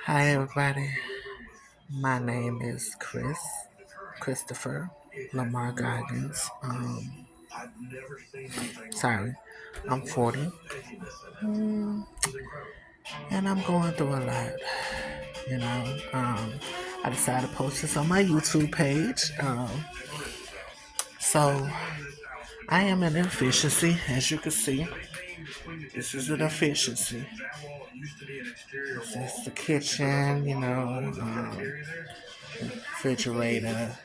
Hi everybody, my name is Christopher Lamar Goggins. Sorry, I'm 40, and I'm going through a lot. You know, I decided to post this on my YouTube page. So I am an efficiency, as you can see. This is an efficiency. This is the kitchen, refrigerator.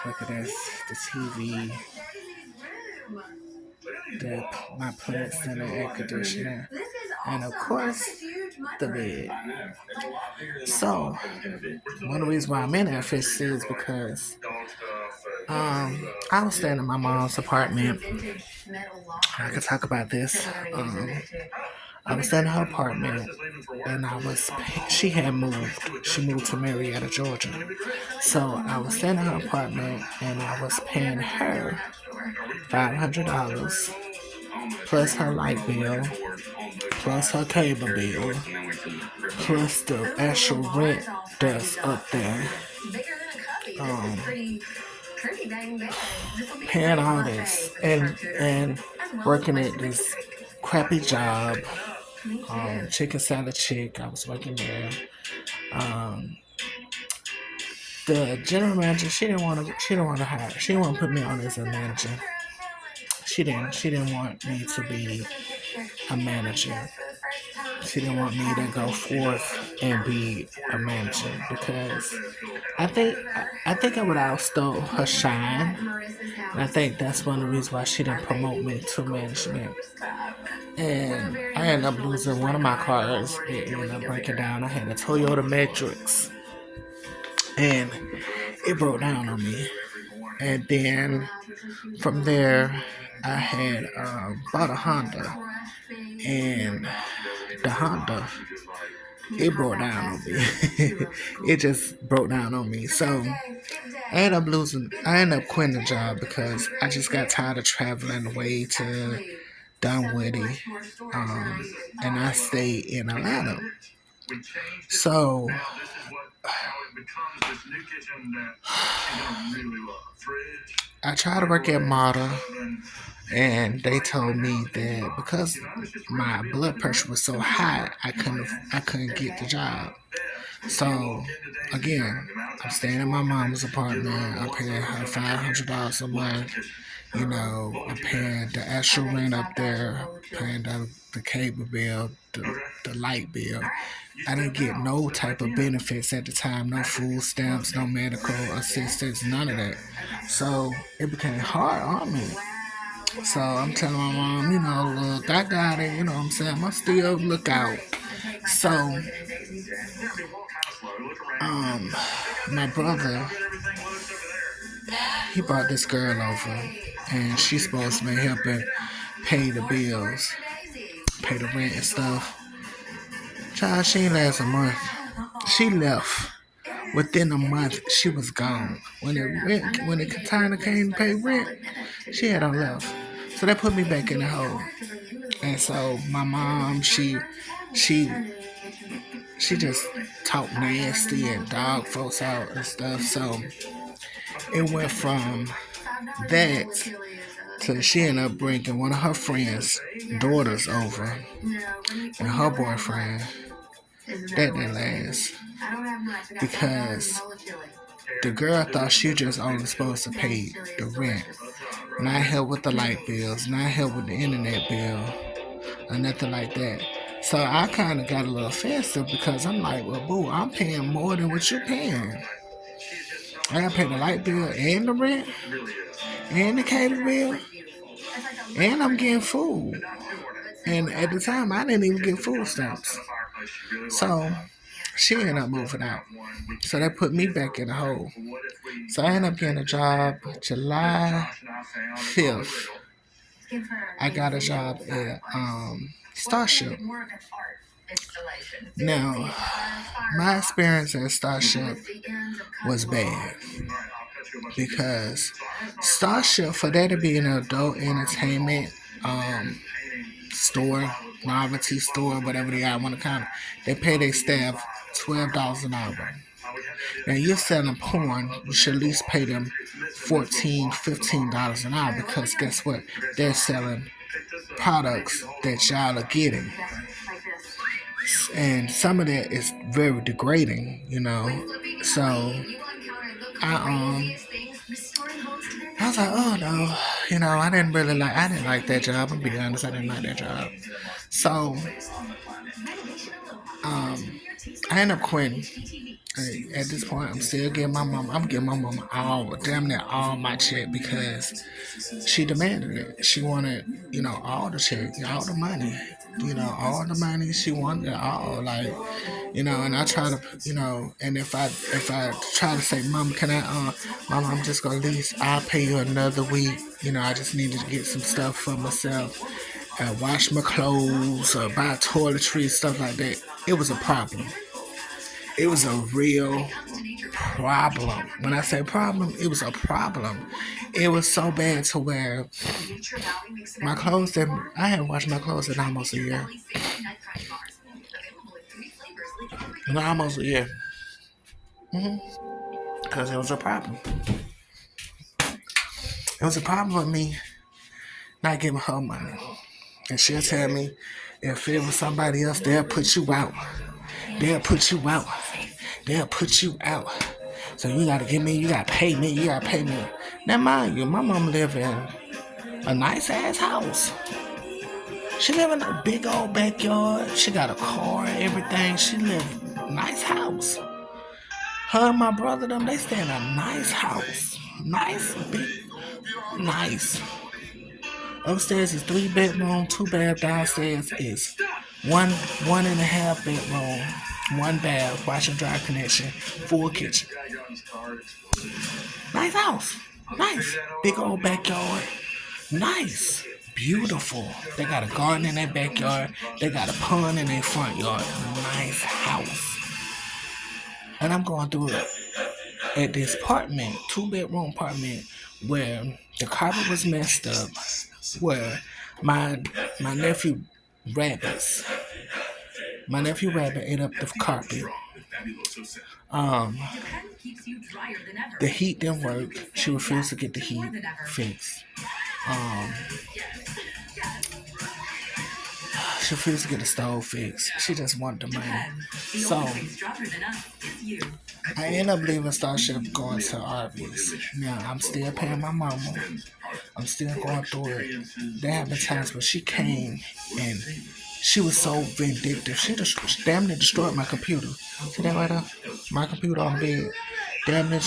Look at this, the TV, my plants and the air conditioner, and of course, the bed. So, one of the reasons why I'm in efficiency is because I was staying in my mom's apartment. I could talk about this. I was in her apartment, and she had moved. She moved to Marietta, Georgia. So I was in her apartment, and I was paying her $500 plus her light bill, plus her cable bill, plus the actual rent that's up there. Paying all this and working at this crappy job, chicken salad chick. I was working there. The general manager, she didn't want to hire. She didn't want to put me on as a manager. She didn't want me to be a manager. She didn't want me to go forth and be a manager because I think I would outstole her shine. And I think that's one of the reasons why she didn't promote me to management. And I ended up losing one of my cars. It ended up breaking down. I had a Toyota Matrix. And it broke down on me. And then from there, I had bought a Honda. And the Honda, it broke down on me. It just broke down on me. So I ended up quitting the job because I just got tired of traveling away to Dunwoody. And I stayed in Atlanta. So I tried to work at Mata, and they told me that because my blood pressure was so high, I couldn't get the job. So again, I'm staying in my mom's apartment. I'm paying her $500 a month. I'm paying the actual rent up there, paying the cable bill, the light bill. I didn't get no type of benefits at the time, no food stamps, no medical assistance, none of that. So it became hard on me. So I'm telling my mom, look, I got it, you know what I'm saying? I'm still look out. So my brother, he brought this girl over, and she's supposed to be helping pay the bills, pay the rent and stuff. Child, she ain't last a month. She left. Within a month, she was gone. When the time came to pay rent, she had on left. So that put me back in the hole. And so my mom, she just talked nasty and dog folks out and stuff. So it went from that to she ended up bringing one of her friends' daughters over and her boyfriend. That didn't last because the girl thought she just only supposed to pay the rent, not help with the light bills, not help with the internet bill, or nothing like that. So I kind of got a little offensive because I'm like, well, boo, I'm paying more than what you're paying. I got to pay the light bill and the rent and the cable bill, and I'm getting food. And at the time, I didn't even get food stamps. So she ended up moving out. So that put me back in the hole. So I ended up getting a job July 5th. I got a job at Starship. Now, my experience at Starship was bad because Starship, for that to be an adult entertainment store, novelty store, whatever they got on the counter. They pay their staff $12 an hour. Now you're selling porn, you should at least pay them $14, $15 an hour because guess what? They're selling products that y'all are getting. And some of that is very degrading, So I I was like, oh no, I didn't like that job. I'm gonna be honest, I didn't like that job. So I ended up quitting. At this point, I'm still getting my mom. I'm getting my mom damn near all my check because she demanded it. She wanted, all the check, all the money, all the money. She wanted it all, like, And I try to, and if I try to say, Mom, Mom, I'm just gonna lease. I'll pay you another week. I just needed to get some stuff for myself, wash my clothes, or buy toiletries, stuff like that. It was a problem. It was a real problem. When I say problem, it was a problem. It was so bad to where my clothes I hadn't washed my clothes in almost a year. Almost a year. Because it was a problem. It was a problem with me not giving her money. And she'll tell me, if it was somebody else, they'll put you out. They'll put you out. They'll put you out. So you gotta give me, you gotta pay me, you gotta pay me. Now mind you, my mom live in a nice ass house. She live in a big old backyard. She got a car, everything. She live in a nice house. Her and my brother, they stay in a nice house. Nice, big, nice. Upstairs is 3 bedroom, 2 bath. Downstairs is one and a half bedroom, 1 bath, wash and dry connection, full kitchen. Nice house. Nice. Big old backyard. Nice. Beautiful. They got a garden in their backyard. They got a pond in their front yard. Nice house. And I'm going through it at this apartment, 2-bedroom apartment, where the carpet was messed up, where my nephew Rabbit ate up the carpet. The heat didn't work. She refused to get the heat fixed. She refused to get the stove fixed. She just wanted the money. So I ended up leaving Starship, going to Arby's. Now I'm still paying my mama. I'm still going through it. There have been times where she came and she was so vindictive. She just damn near destroyed my computer. See that right there? My computer on the bed. Damn near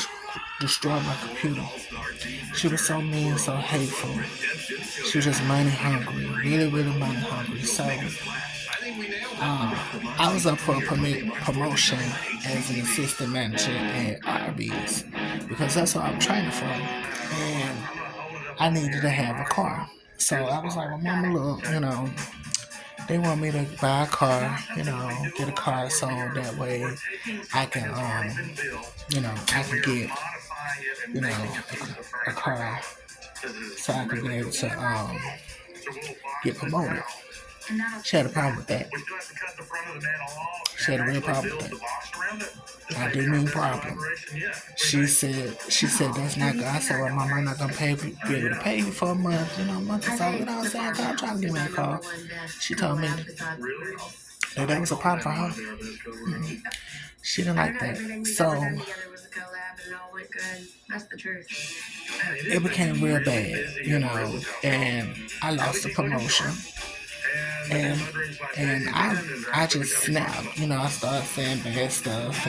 destroyed my computer. She was so mean, so hateful. She was just money hungry. Really, really money hungry. So I was up for a promotion as an assistant manager at Arby's because that's what I'm training for. And I needed to have a car. So I was like, well, Mama, look, they want me to buy a car, get a car so that way I can, I can get, a car so I can be able to get promoted. She had a problem with that. She had a real problem with that. I do mean problem. She said that's not good. I said, well, Mama, I'm not gonna be able to pay you for a month, a month or so. You know what I'm saying? I'm trying to get me a car. She told me that was a problem for her. Mm-hmm. She didn't like that. So it became real bad, and I lost the promotion. And I just snapped, I started saying bad stuff,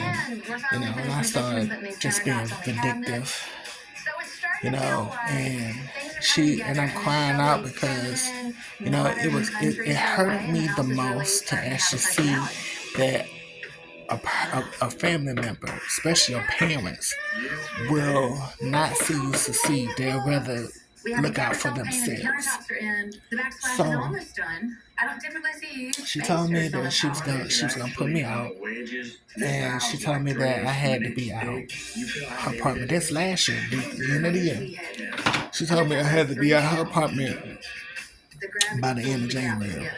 and I started just being vindictive, and I'm crying out because, it hurt me the most to actually see that a family member, especially your parents, will not see you succeed. They'll rather look out for themselves. So she told me that she was gonna put me out, and she told me that I had to be out her apartment. That's last year, the end of the year. She told me I had to be out her apartment by the end of January.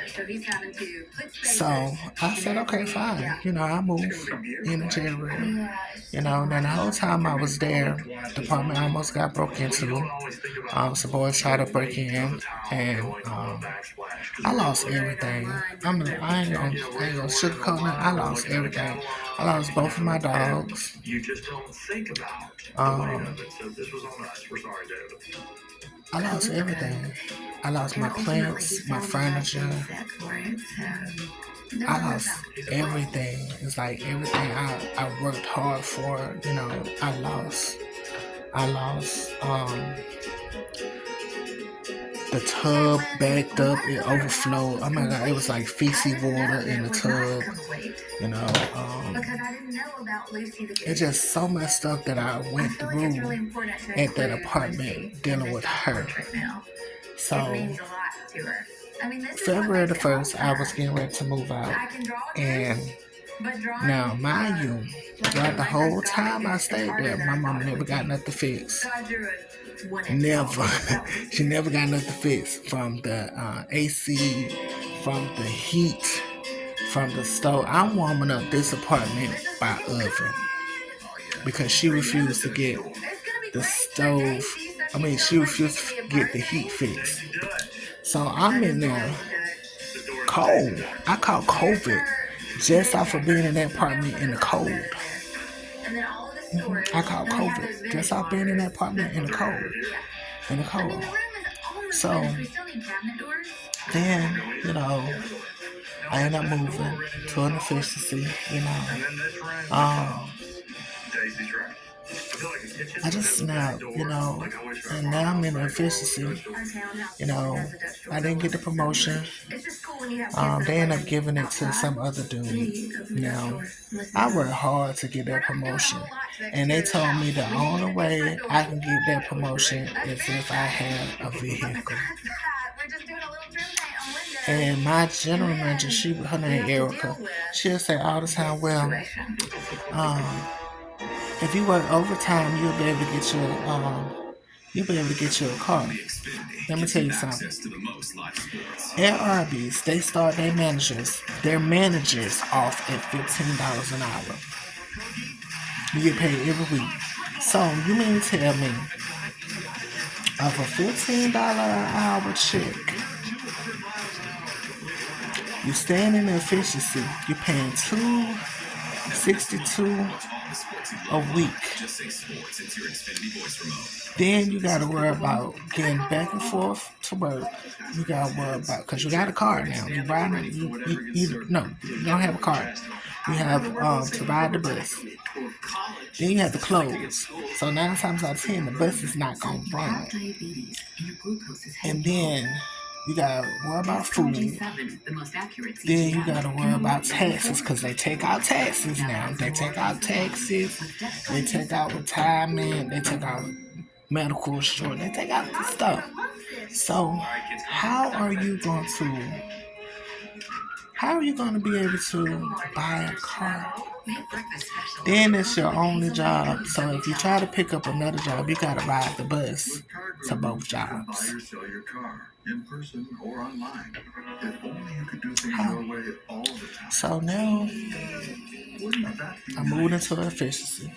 So I said, okay, fine. I'll move in January. And then the whole time I was there, the apartment almost got broke into. Some boys tried to break in, and I lost everything. I ain't gonna sugarcoat it. I lost everything. I lost both of my dogs. I lost everything. I lost my plants, my furniture. I lost everything. It's like everything I worked hard for, I lost. I lost the tub backed up, it overflowed. Oh my god, it was like feces water in the tub. It's just so much stuff that I went through at that apartment dealing with her. So February the 1st, I was getting ready to move out. And now, mind you, throughout the whole time I stayed there, my mom never got nothing fixed. Never. She never got nothing fixed. From the AC, from the heat, from the stove. I'm warming up this apartment by oven because she refused to get the stove. She refused to get the heat fixed. So I'm in there cold. I caught COVID just off of being in that apartment in the cold. I caught COVID just off being in that apartment in the cold. So then, I ended up moving to an efficiency, I just snapped, and now I'm in efficiency. I didn't get the promotion. They ended up giving it to some other dude. Now, I worked hard to get that promotion, and they told me the only way I can get that promotion is if I have a vehicle. And my general manager, her name Erica, she'll say all the time, well, if you work overtime, you'll be able to get your car. Let me tell you something. At Arby's, they start their managers off at $15 an hour. You get paid every week. So you mean to tell me, of a $15 an hour check, you stand in the efficiency, you're paying $262 a week. Then you gotta worry about getting back and forth to work. You gotta worry about, because you got a car now. You don't have a car. You have to ride the bus. Then you have the clothes. So 9 times out of 10, the bus is not gonna run. And then you gotta worry about food. Then you gotta worry about taxes, because they take out taxes now. They take out taxes. They take out retirement. They take out medical insurance. They take out the stuff. So how are you going to be able to buy a car? Then it's your only job. So if you try to pick up another job, you gotta ride the bus to both jobs. So now I moved into efficiency.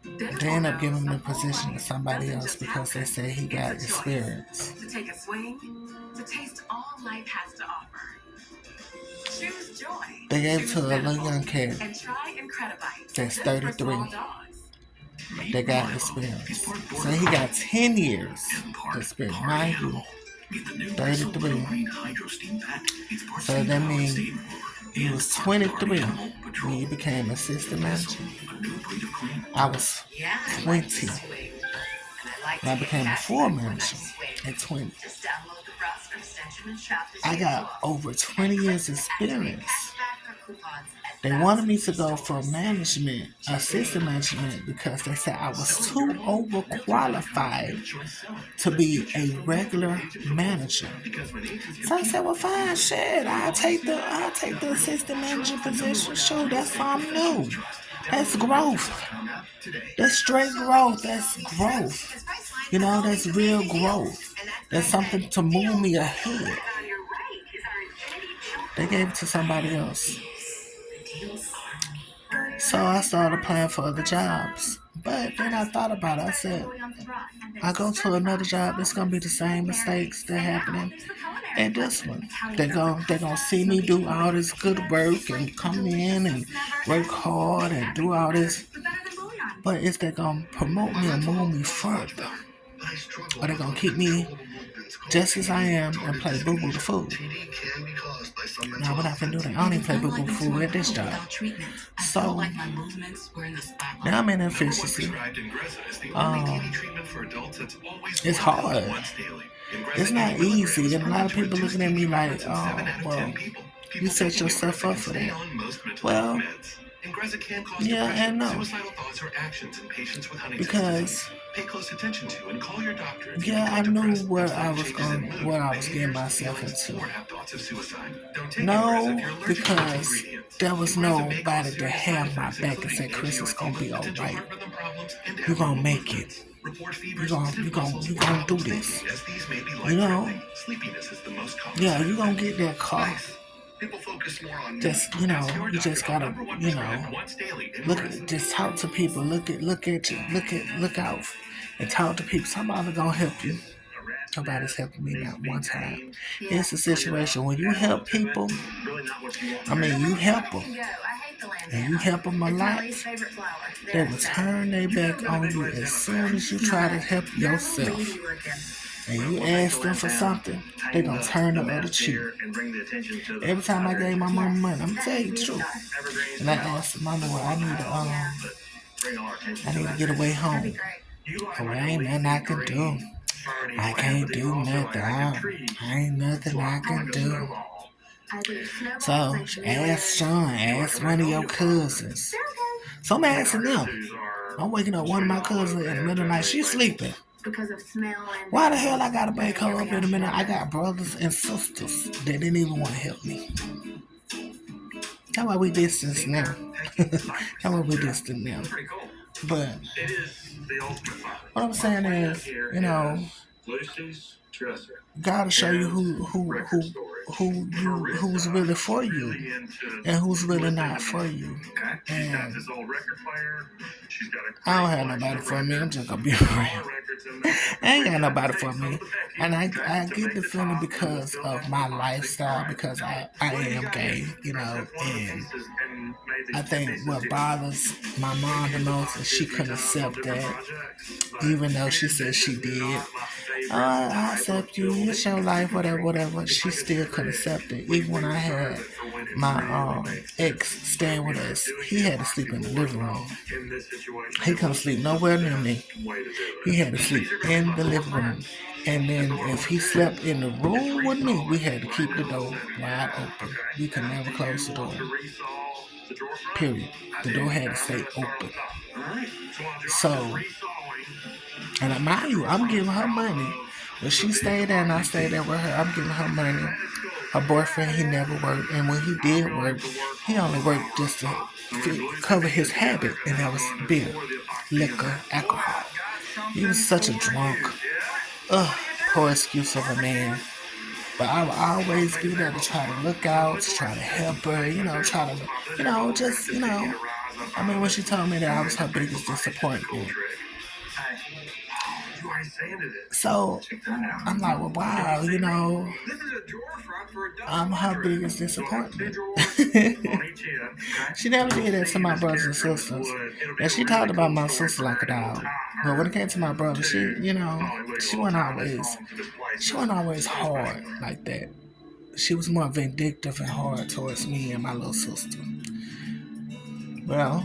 They end up giving me a position to somebody else because they say he got experience. To take a swing, to taste all life has to offer. Choose joy. They gave it to a little young kid that's 33. They got experience. So he got 10 years experience. Mind you, 33. So that means he was 23 when he became assistant manager. I was 20 when I became a floor manager at 20. I got over 20 years experience. They wanted me to go from management, assistant management, because they said I was too overqualified to be a regular manager. So I said, well, fine, shit, I'll take the assistant manager position. Sure, that's something new. That's growth. That's straight growth. That's growth. That's real growth. That's something to move me ahead. They gave it to somebody else. So I started applying for other jobs. But then I thought about it. I said, I go to another job, it's gonna be the same mistakes that happening at this one. They gonna see me do all this good work and come in and work hard and do all this. But is they gonna promote me and move me further? Or they gonna keep me just as I am and play boo boo the fool? Now what I can do that? I don't even play boo boo the fool at this job. So now I'm in efficiency. It's hard. It's not easy, and a lot of people looking at me like, oh, well, you set yourself up for that. Well, yeah and no. Because yeah, I knew what I was getting myself into. No, because there was nobody to have my back and say, Chris, it's gonna be alright. You're gonna make it. You're gonna do this. Yeah, you're gonna get that car. Just you just gotta just talk to people. Look out, and talk to people. Somebody's gonna help you. Nobody's helping me not one time. It's a situation when you help people. You help them, and you help them a lot. They will turn their back on you as soon as you try to help yourself. And you ask them for something, they gonna turn the other cheek. Every time I gave my mom money, I'm gonna tell you the truth. And I asked my mom, I need to get away home. Oh, ain't nothing I can do. I can't do nothing. I ain't nothing I can do. So ask Sean, ask one of your cousins. So I'm asking them. I'm waking up one of my cousins in the middle of the night. She's sleeping. Why the hell I gotta wake her up in a minute? I got brothers and sisters that didn't even want to help me. That's why we distance now. That's why we distant now. But what I'm saying is, God will show you who's really for you and who's really not for you. And I don't have nobody for me. I'm just gonna be real. I ain't got nobody for me. And I get the feeling because of my lifestyle, because I am gay, and I think what bothers my mom the most is she couldn't accept that, even though she said she did. I accept you, it's your life, whatever. She still couldn't accept it. Even when I had my ex staying with us, he had to sleep in the living room. He couldn't sleep nowhere near me. He had to sleep in the living room. And then if he slept in the room with me, we had to keep the door wide open. We could never close the door. Period. The door had to stay open. So, and mind you, I'm giving her money. When she stayed there and I stayed there with her, I'm giving her money. Her boyfriend, he never worked. And when he did work, he only worked just to cover his habit. And that was beer, liquor, alcohol. He was such a drunk. Poor excuse of a man. But I will always be there to try to look out, to try to help her, try to, when she told me that I was her biggest disappointment. So I'm like, well, wow, I'm her biggest disappointment. She never did that to my brothers and sisters. And she talked about my sister like a dog. But when it came to my brother, she wasn't always hard like that. She was more vindictive and hard towards me and my little sister. Well,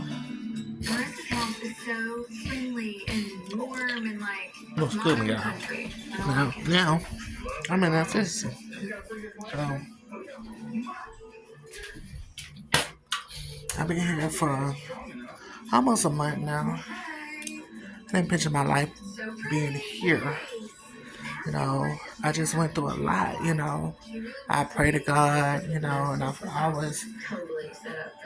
so friendly and warm and looks good, y'all. Now, I'm in that fist. So, I've been here for almost a month now. I didn't picture my life being here. You know, I just went through a lot, you know. I pray to God, you know, and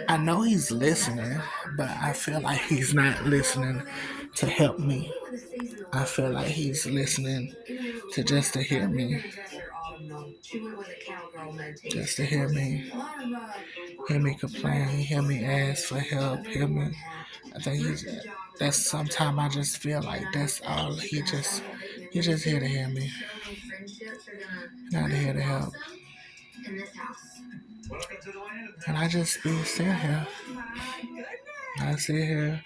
I know He's listening, but I feel like He's not listening to help me. I feel like He's listening to hear me, just to hear me complain, hear me ask for help, hear me. I think that's sometimes I just feel like that's all he just here to hear me, not here to help. And I just be sitting here. I sit here.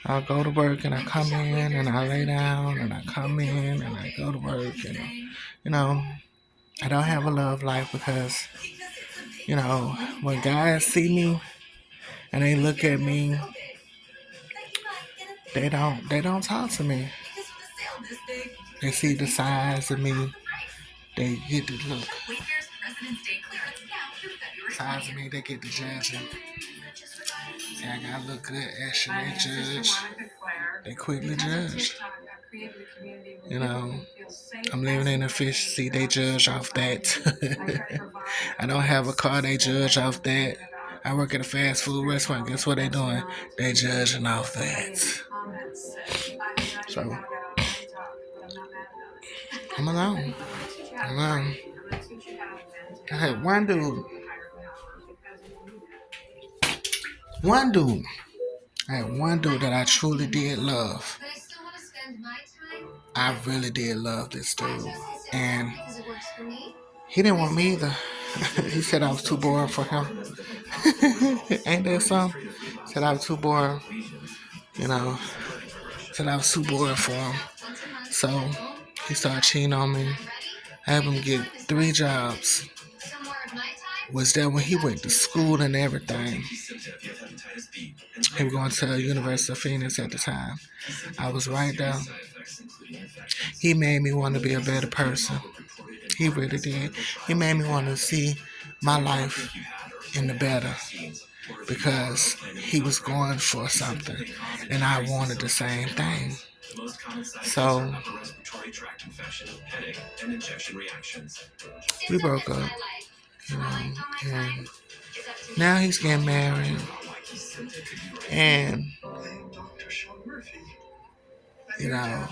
I go to work and I come in and I lay down and I come in and I go to work and you know I don't have a love life because you know when guys see me and they look at me, they don't talk to me. They see the size of me. They get the look. Size of me, they get the judging. Say I gotta look good, actually they judge. They quickly judge. You know, I'm living in a fish seat, they judge off that. I don't have a car, they judge off that. I work at a fast food restaurant, guess what they doing? They judging off that. So, I'm alone. I had one dude. I had one dude that I truly did love. I really did love this dude. And he didn't want me either. He said I was too boring for him. Ain't that something? He said I was too boring. You know, said I was too boring for him. So he started cheating on me. I had him get 3 jobs. Was there when he went to school and everything. He was going to the University of Phoenix at the time. I was right there. He made me want to be a better person. He really did. He made me want to see my life in the better because he was going for something and I wanted the same thing. So we broke up, you know, and now he's getting married and you know,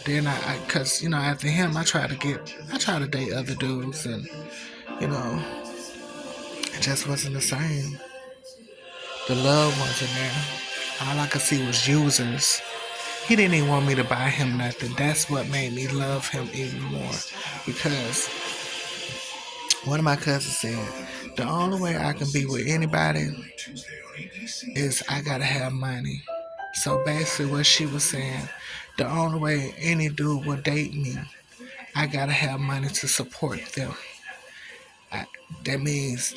then cause you know, after him, I try to date other dudes, and you know, it just wasn't the same. The love wasn't there. All I could see was users. He didn't even want me to buy him nothing. That's what made me love him even more, because one of my cousins said, the only way I can be with anybody is I gotta have money. So basically what she was saying, the only way any dude will date me, I gotta have money to support them. That means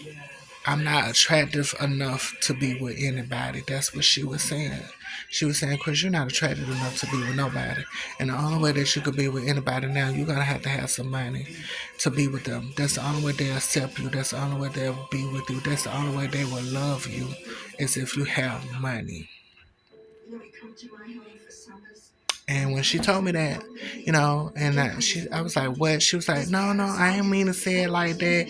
I'm not attractive enough to be with anybody. That's what she was saying. She was saying, Chris, you're not attractive enough to be with nobody. And the only way that you could be with anybody now, you're going to have some money to be with them. That's the only way they'll accept you. That's the only way they'll be with you. That's the only way they will love you is if you have money. And when she told me that, you know, and I was like, what? She was like, no, I didn't mean to say it like that.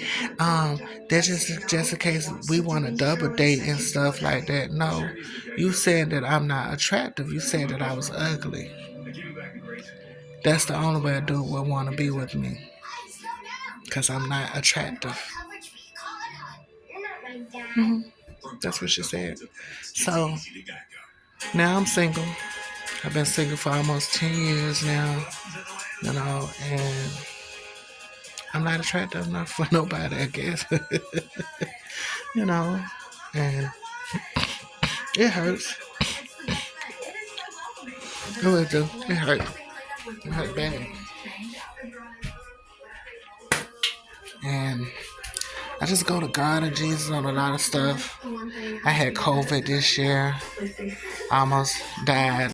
That's just in case we want to double date and stuff like that. No, you said that I'm not attractive. You said that I was ugly. That's the only way a dude would want to be with me, because I'm not attractive. Mm-hmm. That's what she said. So now I'm single. I've been single for almost 10 years now, you know, and I'm not attractive enough for nobody, I guess. You know, and it hurts. It really do. It hurt. It hurt bad. And I just go to God and Jesus on a lot of stuff. I had COVID this year. I almost died.